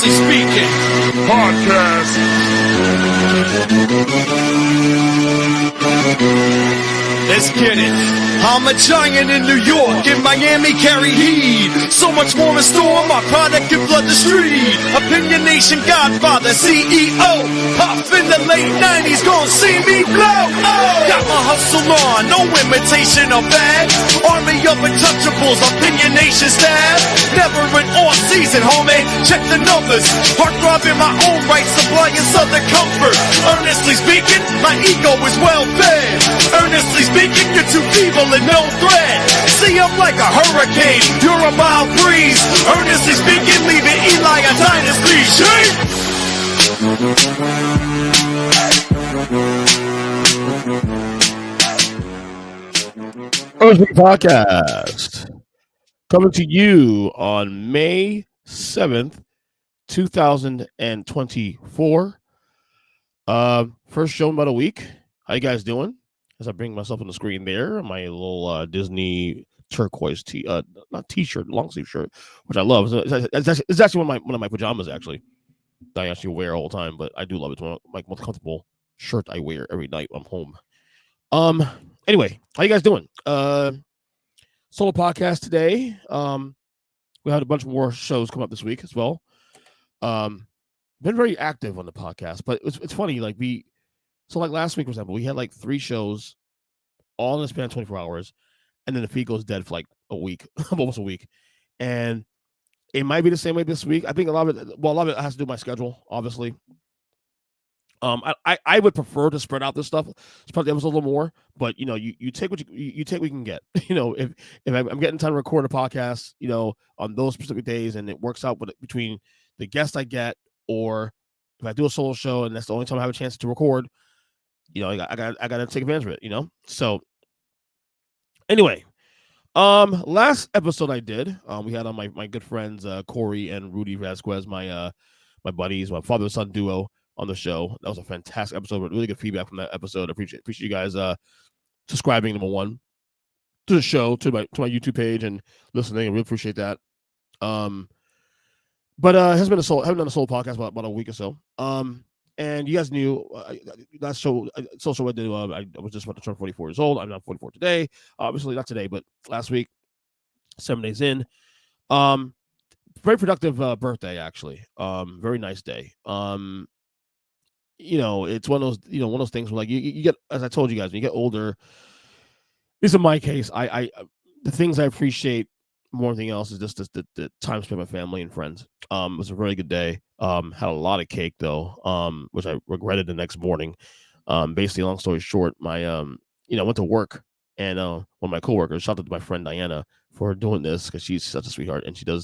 Earnestly Speaking Podcast. Let's get it. I'm a giant in New York, in Miami carry heat. So much more in store, my product can flood the street. Opinion Nation Godfather, CEO. Puff in the late 90s, gon' see me blow. Oh, got my hustle on, no imitation of bad. Army of untouchables, Opinion Nation staff. Never an off season, homie, check the numbers. Heart throb in my own right, supplying southern comfort. Earnestly speaking, my ego is well fed. Earnestly speaking, you're too feeble and no threat. See, I'm like a hurricane, you're a mild breeze. Earnestly speaking, leaving Eli a dynasty. Shake! Earnestly Podcast coming to you on May 7th, 2024. First show in about a week. How you guys doing? As I bring myself on the screen there, my little Disney turquoise not t-shirt, long sleeve shirt, which I love. It's actually one of my pajamas actually that I actually wear all the time, but I do love it. It's one of my most comfortable shirt I wear every night when I'm home. Anyway, how you guys doing? Solo podcast today. We had a bunch more shows come up this week as well. Been very active on the podcast, but it's funny. Like last week, for example, we had like 3 shows all in the span of 24 hours, and then the feed goes dead for like a week, almost a week. And it might be the same way this week. I think a lot of it has to do with my schedule, obviously. I would prefer to spread out this stuff, spread the episode a little more, but you take what you take what you can get. If I'm getting time to record a podcast, on those specific days, and it works out between the guests I get, or if I do a solo show and that's the only time I have a chance to record, I gotta take advantage of it. So anyway, last episode I did, we had on my good friends Corey and Rudy Vasquez, my buddies, my father and son duo, on the show. That was a fantastic episode. Really good feedback from that episode. I appreciate you guys subscribing, number one, to the show, to my YouTube page, and listening. I really appreciate that. But haven't done a solo podcast about a week or so. And you guys knew last show I did. I was just about to turn 44 years old. I'm not 44 today. Obviously not today, but last week, 7 days in. Very productive birthday, actually. Very nice day. It's one of those things where, like, you get, as I told you guys, when you get older, at least in my case, I the things I appreciate more than anything else is just the time spent with family and friends. It was a really good day. Had a lot of cake though, which I regretted the next morning. Basically, long story short, my went to work, and one of my coworkers, shout out to my friend Diana for doing this, because she's such a sweetheart, and she's a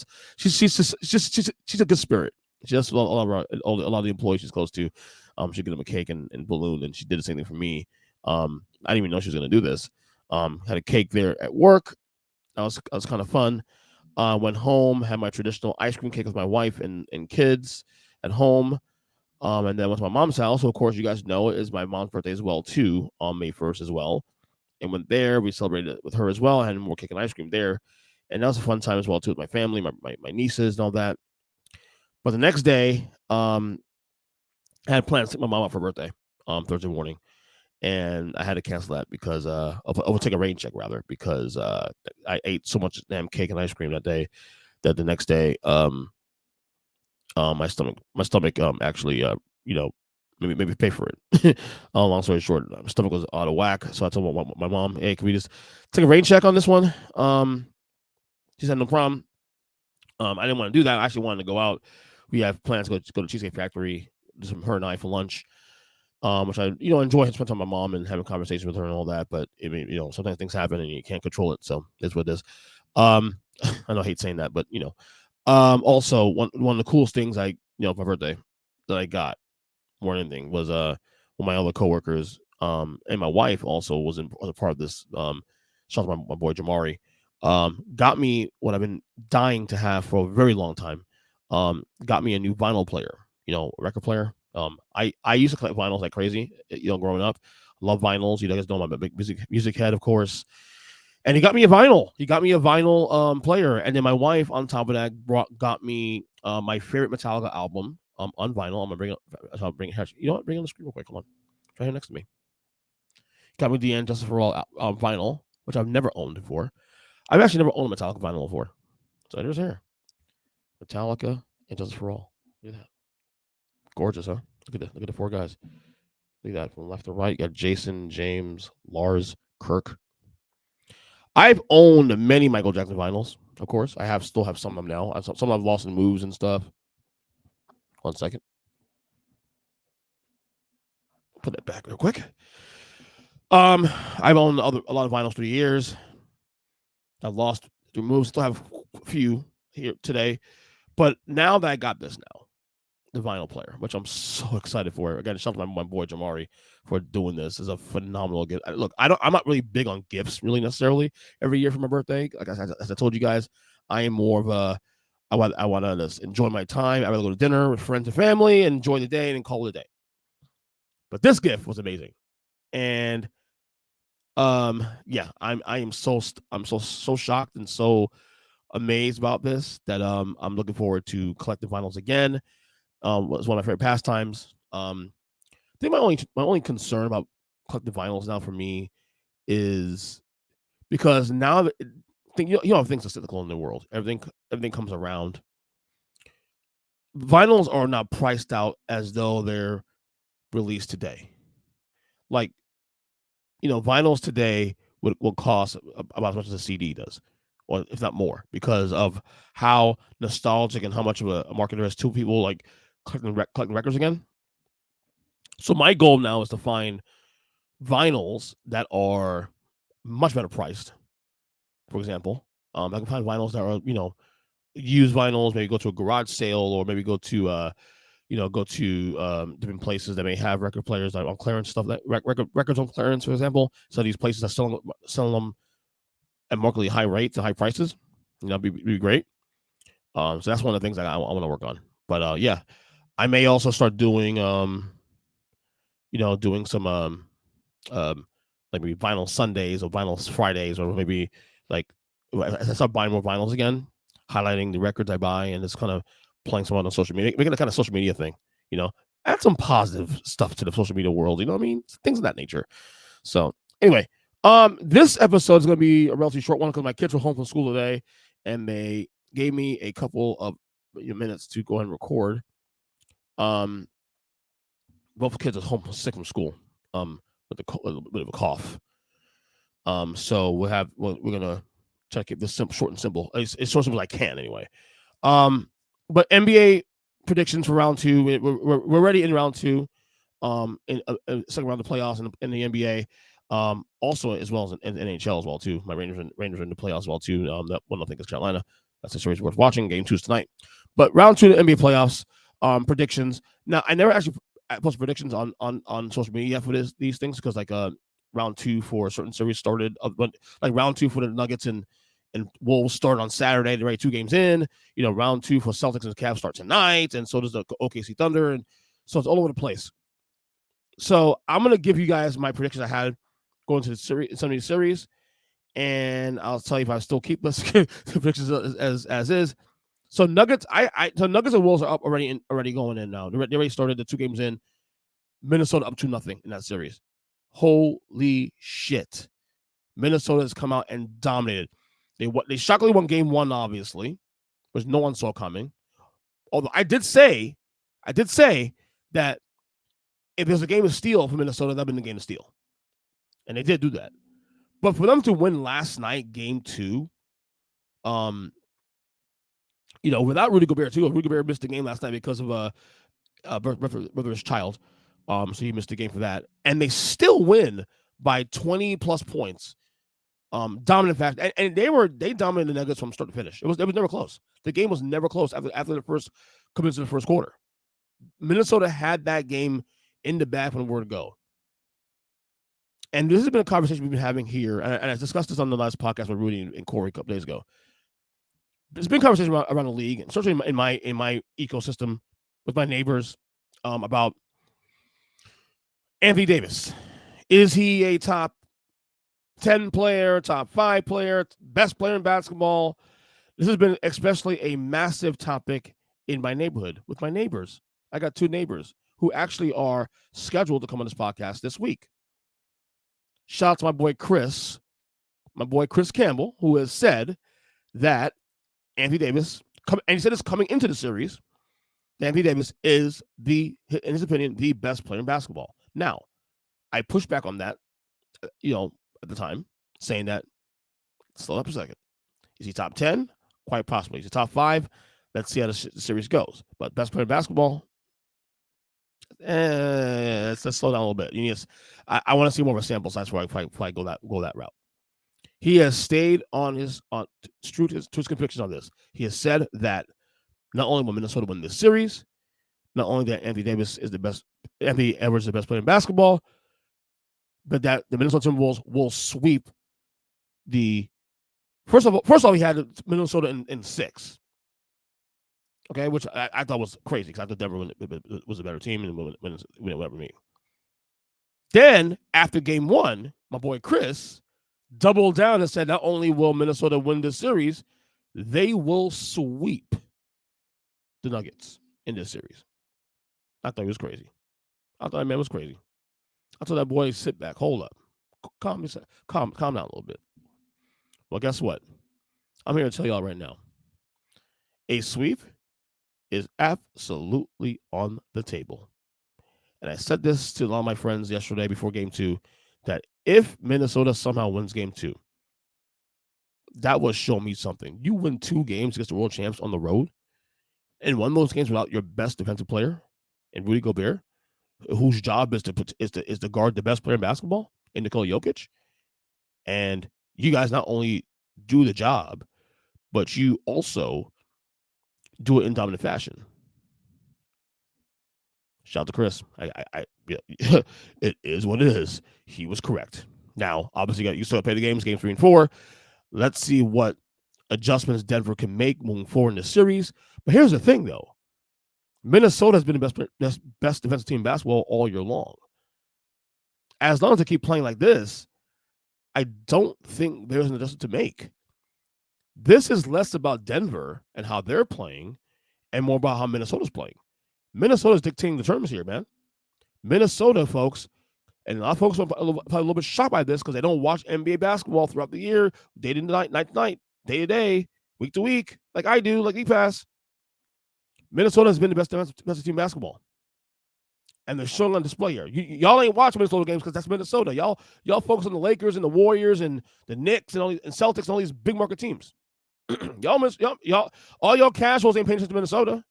good spirit. She does a lot of the employees she's close to. She gave them a cake and balloon, and she did the same thing for me. I didn't even know she was going to do this. Had a cake there at work. That was kind of fun. Went home, had my traditional ice cream cake with my wife and kids at home. And then went to my mom's house. So, of course, you guys know it is my mom's birthday as well, too, on May 1st as well. And went there. We celebrated it with her as well. I had more cake and ice cream there. And that was a fun time as well, too, with my family, my nieces and all that. But the next day, I had plans to take my mom out for her birthday Thursday morning, and I had to cancel that because I would take a rain check rather, because I ate so much damn cake and ice cream that day that the next day my stomach actually maybe pay for it. Long story short, my stomach was out of whack, so I told my mom, hey, can we just take a rain check on this one? She said no problem. I didn't want to do that. I actually wanted to go out. We have plans to go to Cheesecake Factory, her and I, for lunch, which I enjoy spending time with my mom and having conversations with her and all that. But I mean, sometimes things happen and you can't control it, so it's what it is. I know I hate saying that, but also one of the coolest things for my birthday that I got more than anything was one of my other coworkers and my wife also was a part of this. Shout out to my boy Jamari. Got me what I've been dying to have for a very long time. Got me a new vinyl player, record player. I used to collect vinyls like crazy, growing up. I love vinyls. You guys know I'm a big music head, of course. And he got me a vinyl. He got me a vinyl player. And then my wife, on top of that, got me my favorite Metallica album on vinyl. I'm gonna bring it. You know what? Bring it on the screen real quick. Come on, right here next to me. Got me the End Justice for All vinyl, which I've never owned before. I've actually never owned a Metallica vinyl before. So there's here. Metallica and Justice for All. Look at that. Gorgeous, huh? Look at the four guys. Look at that. From left to right, you got Jason, James, Lars, Kirk. I've owned many Michael Jackson vinyls, of course. I still have some of them now. Some I've lost in moves and stuff. 1 second. Put that back real quick. I've owned a lot of vinyls through the years. I've lost through moves. Still have a few here today. But now that I got this now, the vinyl player, which I'm so excited for. Again, shout out to my boy Jamari for doing this. Is a phenomenal gift. Look, I'm not really big on gifts really necessarily every year for my birthday. Like as I told you guys, I am more of a I want to just enjoy my time. I rather go to dinner with friends and family and enjoy the day and call it a day. But this gift was amazing. And yeah, I'm so shocked and so amazed about this that I'm looking forward to collecting vinyls again. Was one of my favorite pastimes. I think my only concern about collecting vinyls now for me is because now that you know things are cyclical in the world. Everything comes around. Vinyls are not priced out as though they're released today. Like, you know, vinyls today will cost about as much as a CD does, or if not more, because of how nostalgic and how much of a market there is to people like collecting records again. So my goal now is to find vinyls that are much better priced. For example, I can find vinyls that are, you know, used vinyls. Maybe go to a garage sale, or maybe go to different places that may have record players like on clearance stuff. That records on clearance, for example. So these places are selling them at markedly high rates and high prices. You know, be great. So that's one of the things I want to work on. But yeah, I may also start doing doing some like maybe vinyl Sundays or vinyl Fridays, or maybe like as I start buying more vinyls again, highlighting the records I buy and just kind of playing some on social media, making a kind of social media thing, you know, add some positive stuff to the social media world, you know what I mean? Things of that nature. So anyway, this episode is going to be a relatively short one because my kids were home from school today and they gave me a couple of minutes to go ahead and record. Both kids are home sick from school. With a little bit of a cough. So we're gonna try to keep this short and simple. It's short and simple as I can anyway. But NBA predictions for round two. We're already in round two. In second round of the playoffs in the NBA. Also as well as in NHL as well too. My Rangers are in the playoffs as well too. That one I think is Carolina. That's a series worth watching. Game 2 is tonight. But round 2 of the NBA playoffs. Predictions. Now I never actually post predictions on social media for these things because like round 2 for a certain series started, but like round 2 for the Nuggets and Wolves start on Saturday. They're already 2 games in. You know, round 2 for Celtics and Cavs starts tonight, and so does the OKC Thunder, and so it's all over the place. So I'm gonna give you guys my predictions I had going to the series, some of these series, and I'll tell you if I still keep this predictions as is. So Nuggets, Nuggets and Wolves are up already going in now. They already started the 2 games in. Minnesota up 2-0 in that series. Holy shit! Minnesota has come out and dominated. They shockingly won game 1, obviously, which no one saw coming. Although I did say that if there's a game of steel for Minnesota, that'd been the game of steel, and they did do that. But for them to win last night, game 2, without Rudy Gobert too. Rudy Gobert missed the game last night because of brother's child. So he missed the game for that. And they still win by 20 plus points. Dominant fact. And they dominated the Nuggets from start to finish. It was never close. The game was never close after the first coming into the first quarter. Minnesota had that game in the bag from where to go. And this has been a conversation we've been having here, and I discussed this on the last podcast with Rudy and Corey a couple days ago. There's been conversation around the league, and especially in my ecosystem with my neighbors, about Anthony Davis. Is he a top 10 player, top 5 player, best player in basketball. This has been especially a massive topic in my neighborhood with my neighbors. I got 2 neighbors who actually are scheduled to come on this podcast this week. Shout out to my boy Chris Campbell, who has said that Anthony Davis, and he said it's coming into the series, Anthony Davis is in his opinion, the best player in basketball. Now, I pushed back on that, at the time, saying that, slow up a second. Is he top 10? Quite possibly. Is he top 5? Let's see how the series goes. But best player in basketball, let's slow down a little bit. I want to see more of a sample size before I go that route. He has stayed true to his convictions on this. He has said that not only will Minnesota win this series, not only that Anthony Edwards is the best player in basketball, but that the Minnesota Timberwolves will sweep the. First of all, he had Minnesota in 6. Okay, which I thought was crazy because I thought Denver was a better team and whatever me. Then after game 1, my boy Chris doubled down and said not only will Minnesota win this series, they will sweep the Nuggets in this series. I thought he was crazy. I thought that man was crazy. I told that boy, sit back, hold up, calm down a little bit. Well, guess what? I'm here to tell y'all right now. A sweep is absolutely on the table. And I said this to a lot of my friends yesterday before game 2, that if Minnesota somehow wins game 2, that would show me something. You win 2 games against the world champs on the road, and won those games without your best defensive player, and Rudy Gobert, whose job is to guard the best player in basketball, in Nikola Jokic. And you guys not only do the job, but you also do it in dominant fashion. Shout out to Chris. It is what it is. He was correct. Now, obviously, you still play the games, game 3 and 4. Let's see what adjustments Denver can make moving forward in the series. But here's the thing, though. Minnesota has been the best defensive team in basketball all year long. As long as they keep playing like this, I don't think there's an adjustment to make. This is less about Denver and how they're playing and more about how Minnesota's playing. Minnesota's dictating the terms here, man. Minnesota, folks, and a lot of folks are probably a little bit shocked by this because they don't watch NBA basketball throughout the year, day to night, night to night, day to day, week to week, like I do, like E-Pass. Minnesota has been the best defensive team in basketball. And they're showing on display here. Y'all ain't watching Minnesota games because that's Minnesota. Y'all focus on the Lakers and the Warriors and the Knicks and Celtics and all these big market teams. y'all, all y'all casuals ain't paying attention to Minnesota.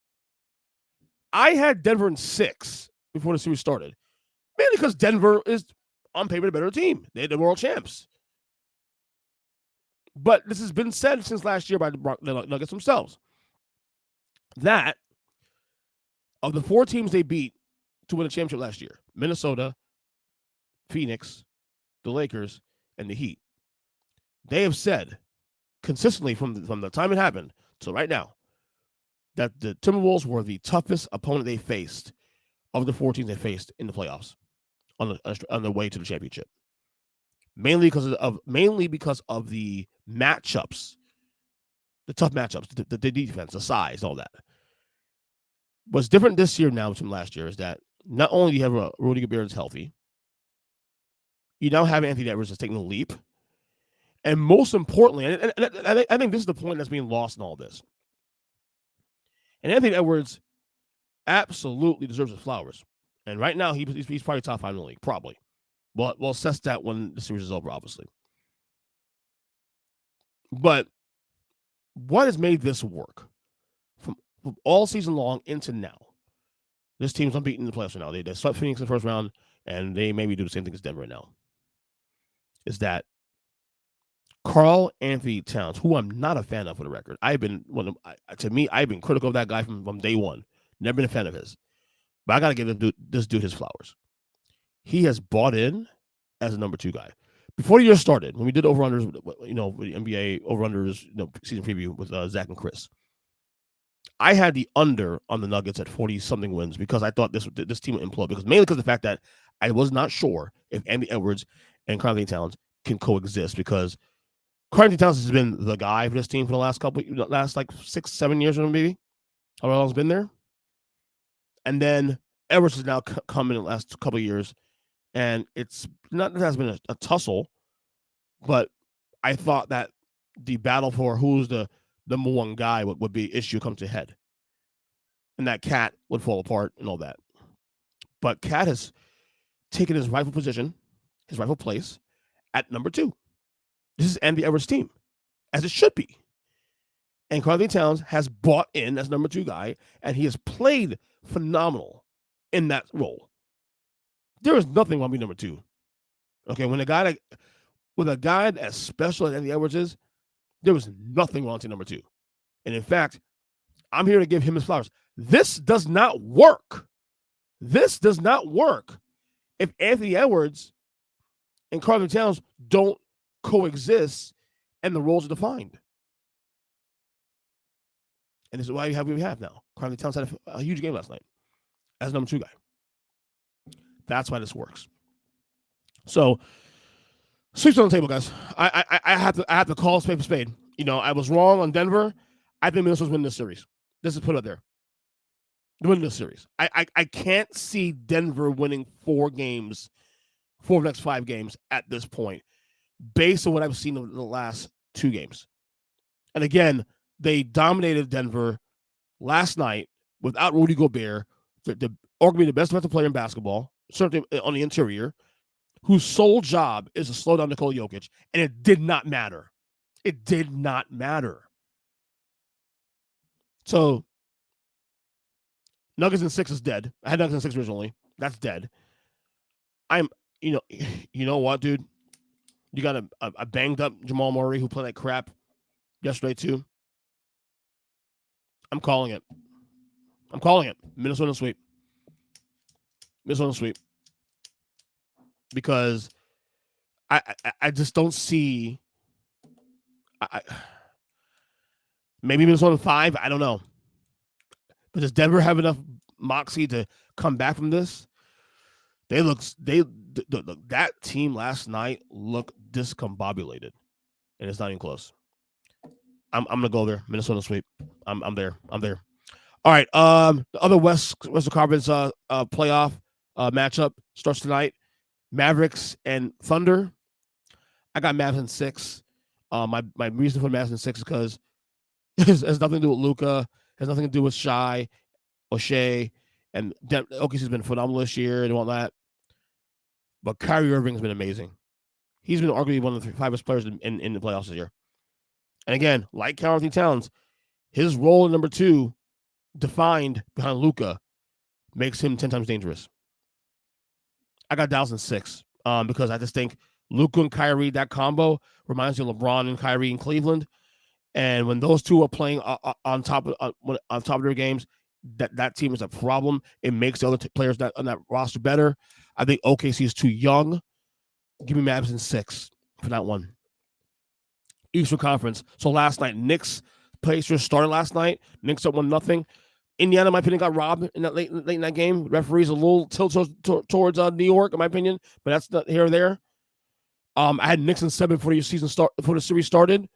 I had Denver in 6 before the series started, mainly because Denver is on paper the better team. They're the world champs. But this has been said since last year by the Nuggets themselves, that of the 4 teams they beat to win a championship last year, Minnesota, Phoenix, the Lakers, and the Heat, they have said consistently from the time it happened to right now that the Timberwolves were the toughest opponent they faced of the 4 teams they faced in the playoffs on the way to the championship. Mainly because of the matchups, the tough matchups, the defense, the size, all that. What's different this year now from last year is that not only do you have Rudy Gobert is healthy, you now have Anthony Edwards is taking a leap, and most importantly, and I think this is the point that's being lost in all this. And Anthony Edwards absolutely deserves his flowers, and right now he's probably top 5 in the league, probably. Well, we'll assess that when the series is over, obviously. But what has made this work from all season long into now? This team's unbeaten in the playoffs right now. They swept Phoenix in the first round, and they maybe do the same thing as Denver right now. Is that Karl Anthony Towns, who I'm not a fan of for the record. I've been critical of that guy from day one. Never been a fan of his. But I got to give this dude his flowers. He has bought in as a number 2 guy. Before the year started, when we did over-unders, NBA over-unders, season preview with Zach and Chris, I had the under on the Nuggets at 40-something wins because I thought this team would implode. Mainly because of the fact that I was not sure if Anthony Edwards and Karl Anthony Towns can coexist because Carlton Towns has been the guy for this team for the last like 6-7 years or maybe. How long has been there? And then Edwards has now come in the last couple of years, and it has been a tussle, but I thought that the battle for who's the number one guy would be issue come to head, and that Cat would fall apart and all that. But Cat has taken his rightful position, his rightful place at number 2. This is Andy Edwards' team, as it should be. And Carlton Towns has bought in as number 2 guy, and he has played phenomenal in that role. There is nothing wrong with number 2. Okay, with a guy as special as Andy Edwards is, there was nothing wrong with number 2. And in fact, I'm here to give him his flowers. This does not work. This does not work if Anthony Edwards and Carlton Towns don't coexist and the roles are defined. And this is why we have now. Carlton Towns had a huge game last night as number 2 guy. That's why this works. So, sweeps on the table, guys. I have to call spade for spade. You know, I was wrong on Denver. I think Minnesota's winning this series. This is put out there. They're winning this series. I can't see Denver winning 4 of the next 5 games at this point, based on what I've seen in the last 2 games. And again, they dominated Denver last night without Rudy Gobert, arguably the best defensive player in basketball, certainly on the interior, whose sole job is to slow down Nikola Jokic, and it did not matter. It did not matter. So, Nuggets in 6 is dead. I had Nuggets in 6 originally. That's dead. You know what, dude? You got a banged up Jamal Murray who played like crap yesterday too. I'm calling it. Minnesota sweep. Because I just don't see. Maybe Minnesota 5. I don't know. But does Denver have enough moxie to come back from this? That team last night looked discombobulated, and it's not even close. I'm gonna go there. Minnesota sweep. I'm there. All right. The other Western Conference playoff matchup starts tonight. Mavericks and Thunder. I got Mavs in 6. My reason for Mavs in 6 is because it has nothing to do with Luka. Has nothing to do with O'Shea, and OKC's been phenomenal this year and all that. But Kyrie Irving's been amazing. He's been arguably one of the 5 best players in the playoffs this year. And again, like Carlton Towns, his role in number 2, defined behind Luka, makes him 10 times dangerous. I got Dallas in 6 because I just think Luka and Kyrie, that combo reminds me of LeBron and Kyrie in Cleveland. And when those two are playing on top of their games, that team is a problem. It makes the other players on that roster better. I think OKC is too young. Give me Mavs in 6 for that one. Eastern Conference. So last night, Knicks Pacers started last night. Knicks up 1-0. Indiana, in my opinion, got robbed in that late in that game. Referees a little tilt towards New York, in my opinion, but that's not here or there. I had Knicks in 7 before the series started.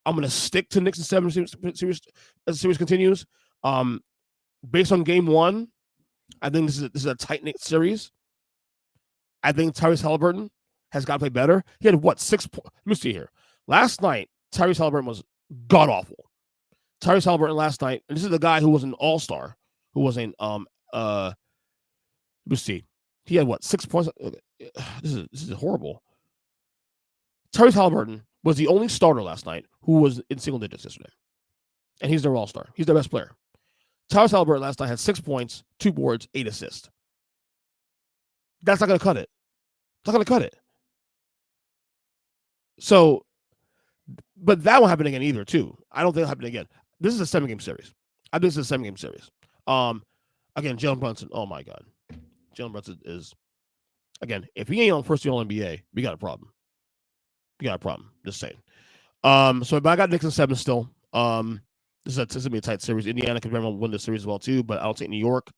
I'm going to stick to Knicks in 7 series as the series continues. Based on game 1, I think this is a tight-knit series. I think Tyrese Haliburton has got to play better. He had, 6 points? Let me see here. Last night, Tyrese Haliburton was god-awful. Tyrese Haliburton last night, and this is the guy who was an all-star, who was let me see. He had, 6 points? This is horrible. Tyrese Haliburton was the only starter last night who was in single digits yesterday. And he's their all-star. He's their best player. Tyrese Haliburton last night had 6 points, 2 boards, 8 assists. That's not going to cut it. It's not going to cut it. So, but that won't happen again either, too. I don't think it'll happen again. This is a 7-game series. I think this is a 7-game series. Again, Jalen Brunson, oh my God. Jalen Brunson is, again, if he ain't on first team All-NBA, we got a problem. Just saying. So but I got Knicks in 7 still. This is going to be a tight series. Indiana could very well win this series as well, too, but I'll take New York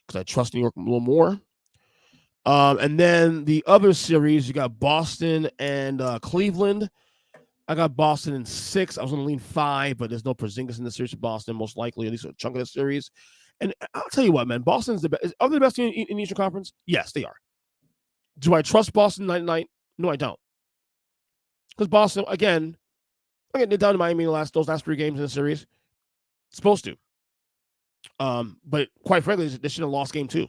because I trust New York a little more. And then the other series, you got Boston and Cleveland. I got Boston in 6. I was going to lean 5, but there's no Porzingis in the series for Boston, most likely, at least a chunk of the series. And I'll tell you what, man, Boston's the best. Are they the best team in the Eastern Conference? Yes, they are. Do I trust Boston night and night? No, I don't. Because Boston, again, they're down to Miami those last 3 games in the series. Supposed to. But quite frankly, they should have lost game 2.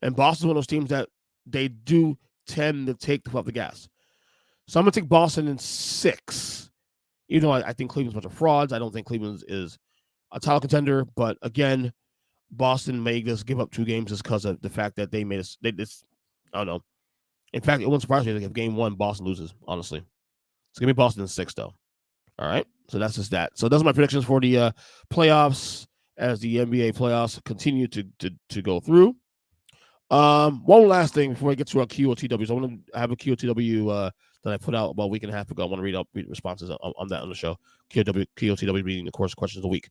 And Boston's one of those teams that they do tend to take the foot off the gas. So I'm going to take Boston in 6. Even though I think Cleveland's a bunch of frauds. I don't think Cleveland is a title contender. But again, Boston may just give up 2 games just because of the fact that they made us. I don't know. In fact, it wouldn't surprise me if game 1 Boston loses, honestly. It's going to be Boston in 6, though. All right? So that's just that. So those are my predictions for the playoffs as the NBA playoffs continue to go through. One last thing before I get to our QOTWs. I want to have a QOTW that I put out about a week and a half ago. I want to read responses on that on the show. QOTW being, of course, questions of the week.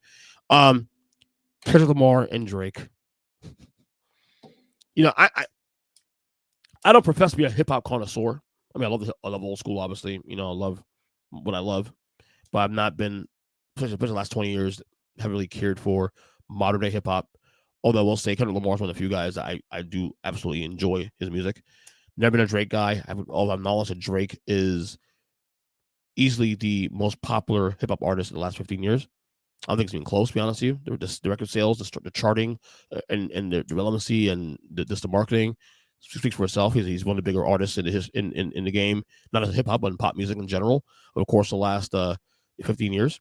Kendrick Lamar and Drake. You know, I don't profess to be a hip hop connoisseur. I mean, I love old school, obviously. You know, I love what I love, but I've not been, especially the last 20 years, haven't really cared for modern day hip hop. Although I will say Kendrick Lamar is one of the few guys that I do absolutely enjoy his music. Never been a Drake guy. All the knowledge that Drake is easily the most popular hip hop artist in the last 15 years. I don't think it's even close, to be honest with you. The record sales, the charting, and the relevancy and the marketing speaks for itself. He's one of the bigger artists in the game, not as hip hop, but in pop music in general. Of course, the last 15 years.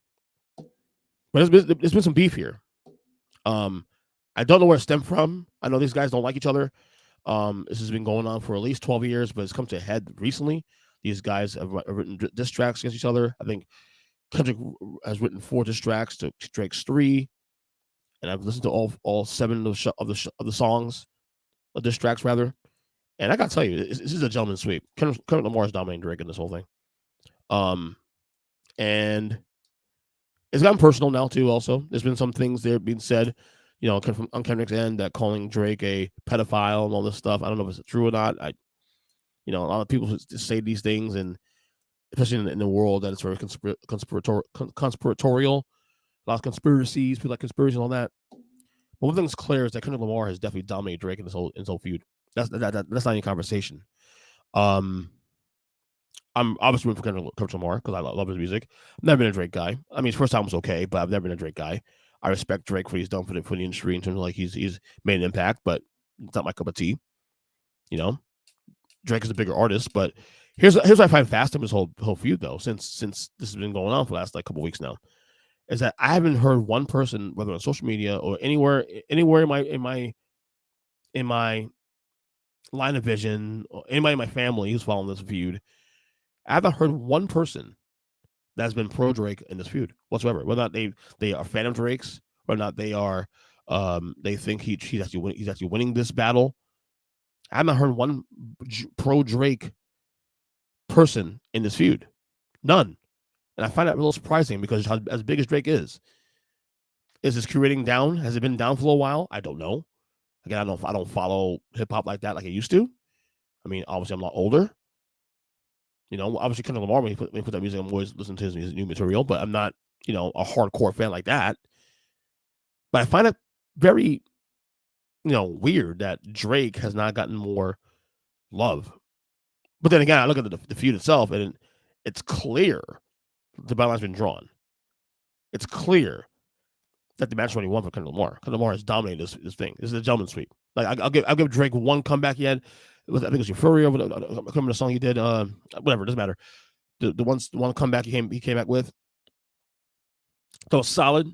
But there's been some beef here. I don't know where it stemmed from. I know these guys don't like each other. This has been going on for at least 12 years, but it's come to a head recently. These guys have written diss tracks against each other. I think Kendrick has written 4 diss tracks to Drake's 3, and I've listened to all 7 of the songs, of diss tracks rather. And I gotta tell you, this is a gentleman's sweep. Kendrick Lamar is dominating Drake in this whole thing. And it's gotten personal now too. Also, there's been some things there being said, you know, on Kendrick's end, that calling Drake a pedophile and all this stuff. I don't know if it's true or not. A lot of people just say these things, and especially in the world that it's very conspiratorial, a lot of conspiracies, people like conspiracies and all that. But one thing's clear is that Kendrick Lamar has definitely dominated Drake in this whole feud. That's not any conversation. I'm obviously rooting for Kendrick Lamar because I love his music. I've never been a Drake guy. I mean, his first album was okay, but I've never been a Drake guy. I respect Drake for what he's done for the industry in terms of like he's made an impact, but it's not my cup of tea. You know, Drake is a bigger artist, but here's what I find fascinating this whole feud though, since this has been going on for the last couple weeks now, is that I haven't heard one person, whether on social media or anywhere in my line of vision, or anybody in my family who's following this feud, I haven't heard one person that's been pro Drake in this feud whatsoever. Whether or not they are fan of Drake's, or not they are they think he's actually winning this battle. I haven't heard one pro Drake person in this feud. None. And I find that a little surprising because as big as Drake is his career rating down? Has it been down for a while? I don't know. Again, I don't follow hip hop like that like I used to. I mean, obviously I'm a lot older. You know, obviously Kendrick Lamar, when he put that music, I'm always listening to his new material, but I'm not, you know, a hardcore fan like that. But I find it very, you know, weird that Drake has not gotten more love. But then again, I look at the feud itself, and it's clear the battle line's been drawn. It's clear that the match already won for Kendrick Lamar. Kendrick Lamar has dominated this thing. This is a gentleman's sweep. Like I'll give Drake one comeback he had. I think it was Euphoria. I can't remember the song he did. Whatever, it doesn't matter. The one comeback he came back with, that was solid.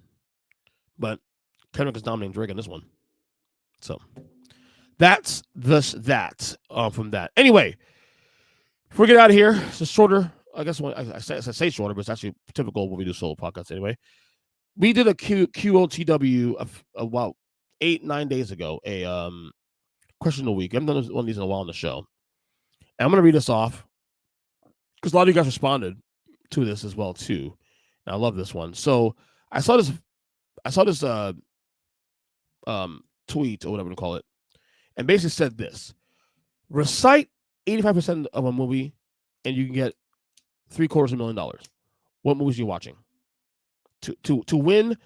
But Kendrick is dominating Drake in this one. So that's that from that. Anyway, before we get out of here, it's a shorter. I guess I say shorter, but it's actually typical when we do solo podcasts anyway. We did a QOTW about 8-9 days ago, a question of the week. I haven't done one of these in a while on the show. And I'm going to read this off because a lot of you guys responded to this as well too. And I love this one. So I saw this tweet or whatever to call it, and basically said this: Recite 85% of a movie, and you can get $750,000. What movies are you watching? To win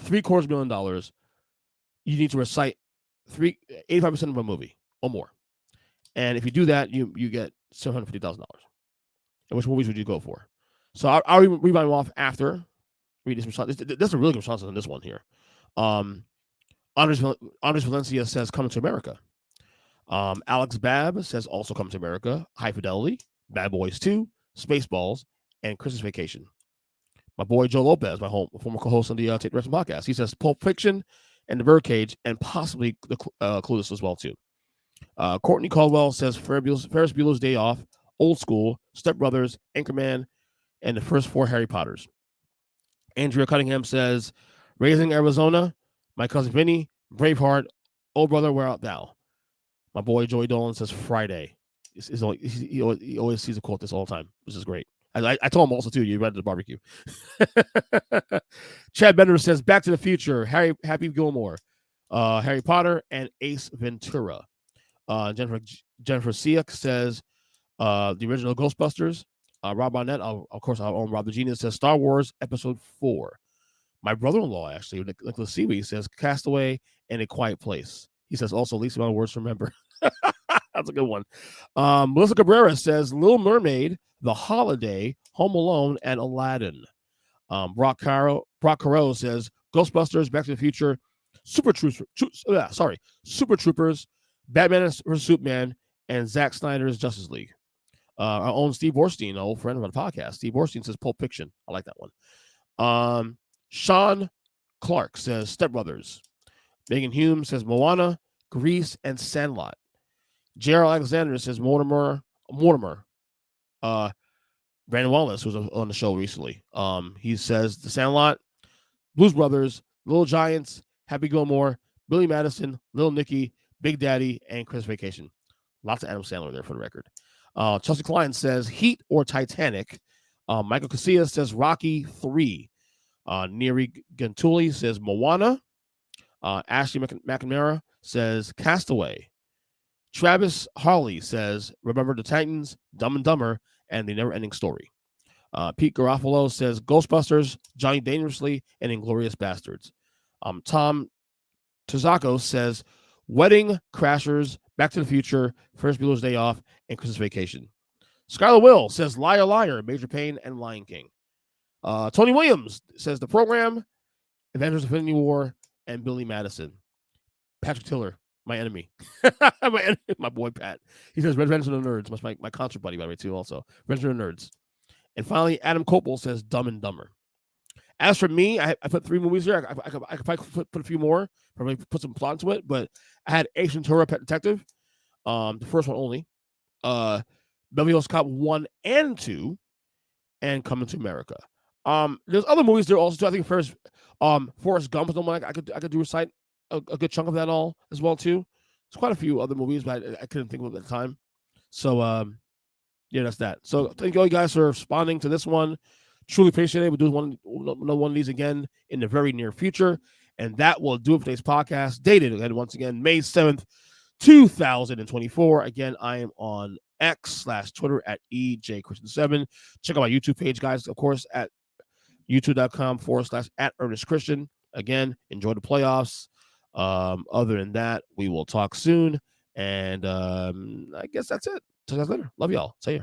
$750,000, you need to recite 85% of a movie or more. And if you do that, you get $750,000. And which movies would you go for? So I'll read them off after. Read this response. There's a really good response on this one here. Andres Valencia says, "Coming to America." Alex Babb says, "Also Coming to America." High Fidelity, Bad Boys 2, Spaceballs, and Christmas Vacation. My boy Joe Lopez, my former co-host on the Take the Rest podcast, he says Pulp Fiction and The Birdcage, and possibly the Clueless as well too. Courtney Caldwell says Ferris Bueller's Day Off, Old School, Step Brothers, Anchorman, and the first 4 Harry Potters. Andrea Cunningham says Raising Arizona, My Cousin Vinny, Braveheart, Oh Brother, Where Art Thou? My boy Joey Dolan says Friday. He always sees a quote this all the time, which is great. I told him also too. You read at the barbecue. Chad Bender says Back to the Future, Happy Gilmore, Harry Potter, and Ace Ventura. Jennifer Siak says the original Ghostbusters. Rob Barnett, of course, our own Rob the Genius, says Star Wars Episode 4. My brother-in-law, actually, Nicholas Seaweed, says Castaway and A Quiet Place. He says also least amount of words to remember. That's a good one. Melissa Cabrera says Little Mermaid, The Holiday, Home Alone, and Aladdin. Brock Caro says Ghostbusters, Back to the Future, Super Troopers, Batman vs Superman, and Zack Snyder's Justice League. Our own Steve Borstein, an old friend of the podcast, Steve Borstein says Pulp Fiction. I like that one. Sean Clark says Step Brothers. Megan Hume says Moana, Grease, and Sandlot. J.R. Alexander says Mortimer. Brandon Wallace was on the show recently. He says The Sandlot, Blues Brothers, Little Giants, Happy Gilmore, Billy Madison, Little Nicky, Big Daddy, and Christmas Vacation. Lots of Adam Sandler there for the record. Chelsea Klein says Heat or Titanic. Michael Casillas says Rocky 3. Neri Gantuli says Moana. Ashley McNamara says Castaway. Travis Harley says Remember the Titans, Dumb and Dumber, and The Never-Ending Story. Pete Garofalo says Ghostbusters, Johnny Dangerously, and Inglourious Bastards. Tom Tozako says Wedding Crashers, Back to the Future, Ferris Bueller's Day Off, and Christmas Vacation. Skylar Will says Liar Liar, Major Payne, and Lion King. Tony Williams says The Program, Avengers Infinity War, and Billy Madison. Patrick Tiller, my enemy. my boy Pat. He says Revenge of the Nerds. That's my concert buddy, by the way, too, also. Revenge of the Nerds. And finally, Adam Copel says Dumb and Dumber. As for me, I put 3 movies here. I could probably put a few more, probably put some plot into it, but I had Ace Ventura, Pet Detective, the first one only, Beverly Hills Cop 1 and 2, and Coming to America. There's other movies there also too. I think first, Forrest Gump is the one I could do recite a good chunk of that all as well too. There's quite a few other movies, but I couldn't think of it at the time. So yeah, that's that. So thank you all you guys for responding to this one. Truly appreciate it. We'll do one of these again in the very near future. And that will do it for today's podcast. Dated again, once again, May 7th, 2024. Again, I am on X/Twitter at EJ Christian 7. Check out my YouTube page, guys, of course, at youtube.com/@Earnest Christian. Again, enjoy the playoffs. Other than that, we will talk soon. And I guess that's it. Talk to you guys later. Love y'all. See ya.